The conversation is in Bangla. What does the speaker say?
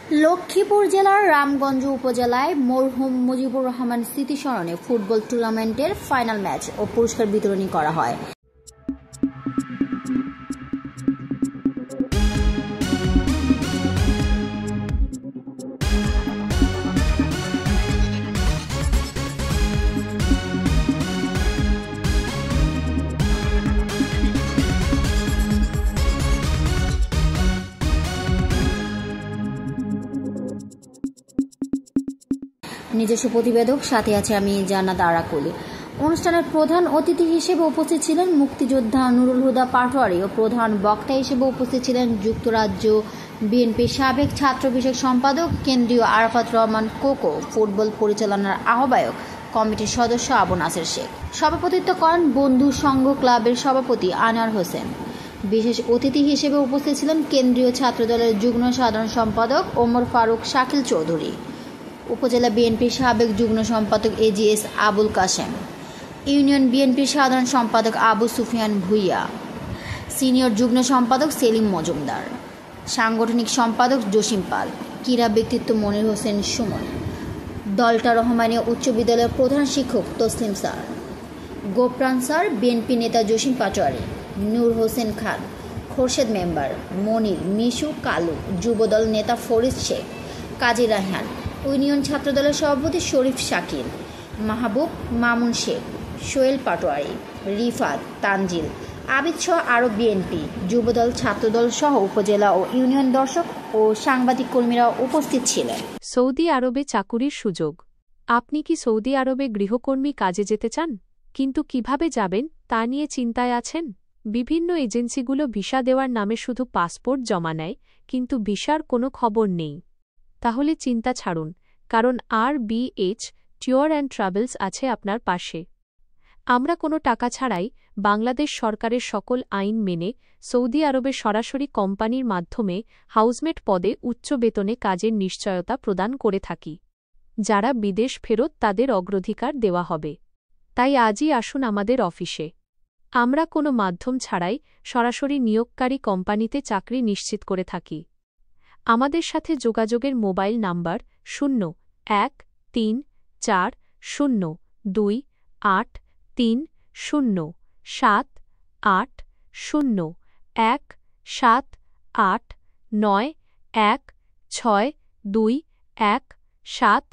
লক্ষ্মীপুর জেলার রামগঞ্জ উপজেলায় মরহুম মুজিবুর রহমান স্মৃতিস্মরণে ফুটবল টুর্নামেন্টের ফাইনাল ম্যাচ ও পুরস্কার বিতরণী করা হয়। নিজস্ব প্রতিবেদক, সাথে আছে আমি জান্নাত আরাকুলি। অনুষ্ঠানের প্রধান অতিথি হিসেবে উপস্থিত ছিলেন মুক্তিযোদ্ধা নুরুল হুদা পাটোয়ারি ও প্রধান বক্তা হিসেবে উপস্থিত ছিলেন যুক্তরাজ্য বিএনপির সাবেক ছাত্র বিষয়ক সম্পাদক কেন্দ্রীয় আরাফাত রহমান কোকো, ফুটবল পরিচালনার আহ্বায়ক কমিটির সদস্য আবু নাসের শেখ। সভাপতিত্ব করেন বন্ধু সংঘ ক্লাবের সভাপতি আনোয়ার হোসেন। বিশেষ অতিথি হিসেবে উপস্থিত ছিলেন কেন্দ্রীয় ছাত্রদলের যুগ্ম সাধারণ সম্পাদক ওমর ফারুক শাকিল চৌধুরী, উপজেলা বিএনপির সাবেক যুগ্ম সম্পাদক এজিএস আবুল কাশেম, ইউনিয়ন বিএনপির সাধারণ সম্পাদক আবু সুফিয়ান ভুইয়া, সিনিয়র যুগ্ম সম্পাদক সেলিম মজুমদার, সাংগঠনিক সম্পাদক জসিম পাল, ক্রীড়া ব্যক্তিত্ব মনির হোসেন সুমন, দলটা রহমানিয়া উচ্চ বিদ্যালয়ের প্রধান শিক্ষক তসলিম স্যার, গোপ্রাণ স্যার, বিএনপি নেতা জসিম পাটোয়ারি, নূর হোসেন খান, খোরশেদ মেম্বার, মনির, মিশু, কালু, যুবদল নেতা ফরিদ শেখ, কাজী রায়হান, ইউনিয়ন ছাত্রদলের সভাপতি শরীফ শাকিল, মাহবুব, মামুন শেখ, সোহেল পাটোয়ারি, রিফাত, তানজিল, আবিদ সহ আরও বিএনপি, যুবদল, ছাত্রদল সহ উপজেলা ও ইউনিয়ন দর্শক ও সাংবাদিক কর্মীরা উপস্থিত ছিলেন। সৌদি আরবে চাকুরির সুযোগ। আপনি কি সৌদি আরবে গৃহকর্মী কাজে যেতে চান, কিন্তু কিভাবে যাবেন তা নিয়ে চিন্তায় আছেন? বিভিন্ন এজেন্সিগুলো ভিসা দেওয়ার নামে শুধু পাসপোর্ট জমা নেয়, কিন্তু ভিসার কোনো খবর নেই। তাহলে চিন্তা ছাড়ুন, কারণ RBH ট্যুর অ্যান্ড ট্রাভেলস আছে আপনার পাশে। আমরা কোনো টাকা ছাড়াই বাংলাদেশ সরকারের সকল আইন মেনে সৌদি আরবে সরাসরি কোম্পানির মাধ্যমে হাউসমেট পদে উচ্চ বেতনে কাজের নিশ্চয়তা প্রদান করে থাকি। যারা বিদেশ ফেরত তাদের অগ্রাধিকার দেওয়া হবে। তাই আজই আসুন আমাদের অফিসে। আমরা কোনো মাধ্যম ছাড়াই সরাসরি নিয়োগকারী কোম্পানিতে চাকরি নিশ্চিত করে থাকি। আমাদের সাথে যোগাযোগের মোবাইল নাম্বার 01342830780178916217217।